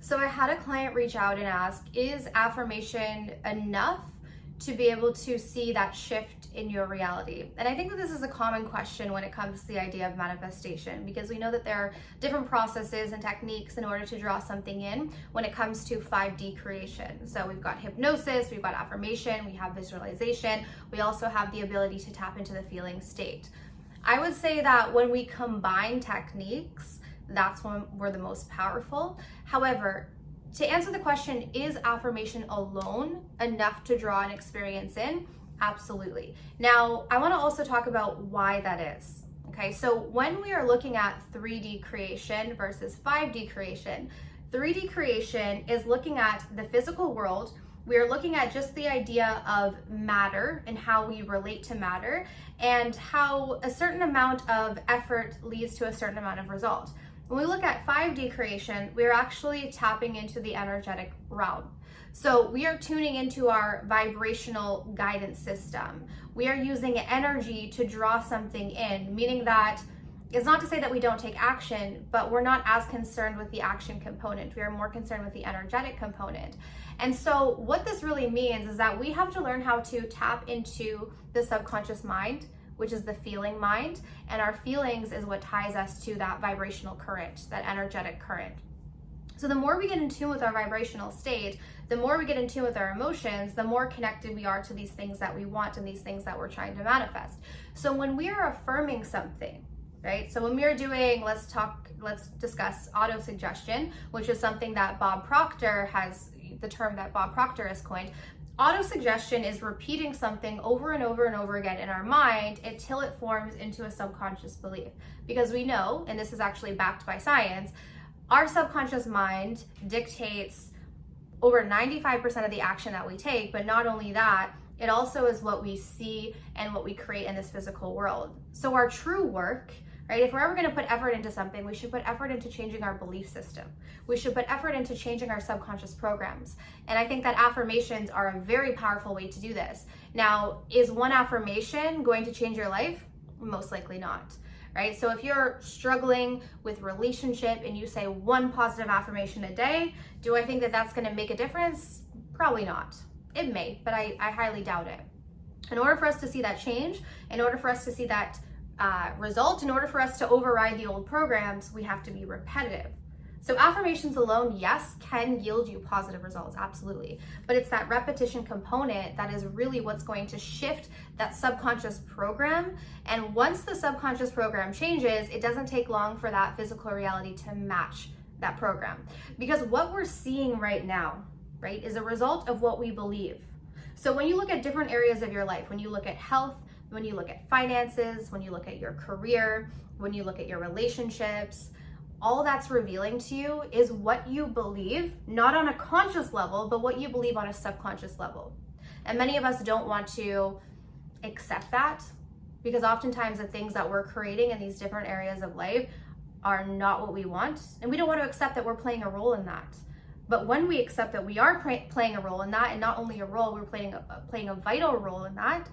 So I had a client reach out and ask, is affirmation enough to be able to see that shift in your reality? And I think that this is a common question when it comes to the idea of manifestation, because we know that there are different processes and techniques in order to draw something in when it comes to 5D creation. So we've got hypnosis, we've got affirmation, we have visualization, we also have the ability to tap into the feeling state. I would say that when we combine techniques, that's when we're the most powerful. However, to answer the question, is affirmation alone enough to draw an experience in? Absolutely. Now, I want to also talk about why that is. Okay, so when we are looking at 3D creation versus 5D creation, 3D creation is looking at the physical world. We are looking at just the idea of matter and how we relate to matter and how a certain amount of effort leads to a certain amount of result. When we look at 5D creation, we're actually tapping into the energetic realm. So we are tuning into our vibrational guidance system. We are using energy to draw something in, meaning that it's not to say that we don't take action, but we're not as concerned with the action component. We are more concerned with the energetic component. And so what this really means is that we have to learn how to tap into the subconscious mind, which is the feeling mind, and our feelings is what ties us to that vibrational current, that energetic current. So the more we get in tune with our vibrational state, the more we get in tune with our emotions, the more connected we are to these things that we want and these things that we're trying to manifest. So when we are affirming something, right? So when we are doing, let's discuss auto-suggestion, which is something that Bob Proctor has, the term that Bob Proctor has coined. Auto-suggestion is repeating something over and over and over again in our mind until it forms into a subconscious belief. Because we know, and this is actually backed by science, our subconscious mind dictates over 95% of the action that we take, but not only that, it also is what we see and what we create in this physical world. So our true work, right? If we're ever going to put effort into something, we should put effort into changing our belief system. We should put effort into changing our subconscious programs. And I think that affirmations are a very powerful way to do this. Now, is one affirmation going to change your life? Most likely not, right? So if you're struggling with relationship and you say one positive affirmation a day, do I think that that's going to make a difference? Probably not. It may, but I highly doubt it. In order for us to see that change, in order for us to see that result, in order for us to override the old programs, we have to be repetitive. So affirmations alone, yes, can yield you positive results, absolutely. But it's that repetition component that is really what's going to shift that subconscious program. And once the subconscious program changes, it doesn't take long for that physical reality to match that program. Because what we're seeing right now, right, is a result of what we believe. So when you look at different areas of your life, when you look at health, when you look at finances, when you look at your career, when you look at your relationships, all that's revealing to you is what you believe, not on a conscious level, but what you believe on a subconscious level. And many of us don't want to accept that because oftentimes the things that we're creating in these different areas of life are not what we want. And we don't want to accept that we're playing a role in that. But when we accept that we are playing a role in that, and not only a role, we're playing a vital role in that,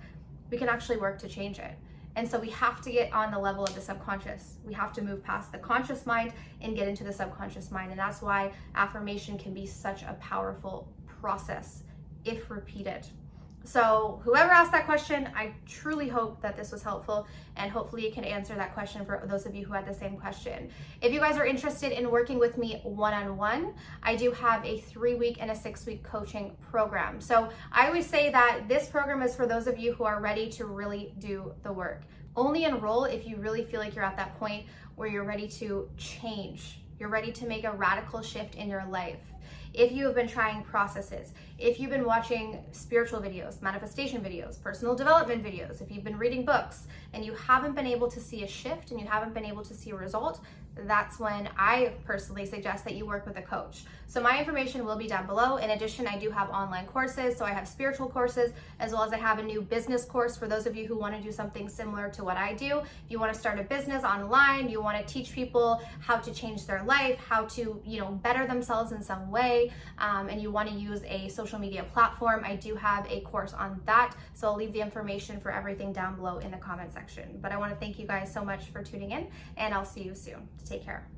we can actually work to change it. And so we have to get on the level of the subconscious. We have to move past the conscious mind and get into the subconscious mind. And that's why affirmation can be such a powerful process if repeated. So whoever asked that question, I truly hope that this was helpful, and hopefully it can answer that question for those of you who had the same question. If you guys are interested in working with me one-on-one, I do have a 3-week and a 6-week coaching program. So I always say that this program is for those of you who are ready to really do the work. Only enroll if you really feel like you're at that point where you're ready to change. You're ready to make a radical shift in your life. If you have been trying processes, if you've been watching spiritual videos, manifestation videos, personal development videos, if you've been reading books and you haven't been able to see a shift and you haven't been able to see a result, that's when I personally suggest that you work with a coach. So my information will be down below. In addition, I do have online courses. So I have spiritual courses, as well as I have a new business course for those of you who want to do something similar to what I do. If you want to start a business online, you want to teach people how to change their life, how to, better themselves in some way, and you want to use a social media platform, I do have a course on that. So I'll leave the information for everything down below in the comment section. But I want to thank you guys so much for tuning in, and I'll see you soon. Take care.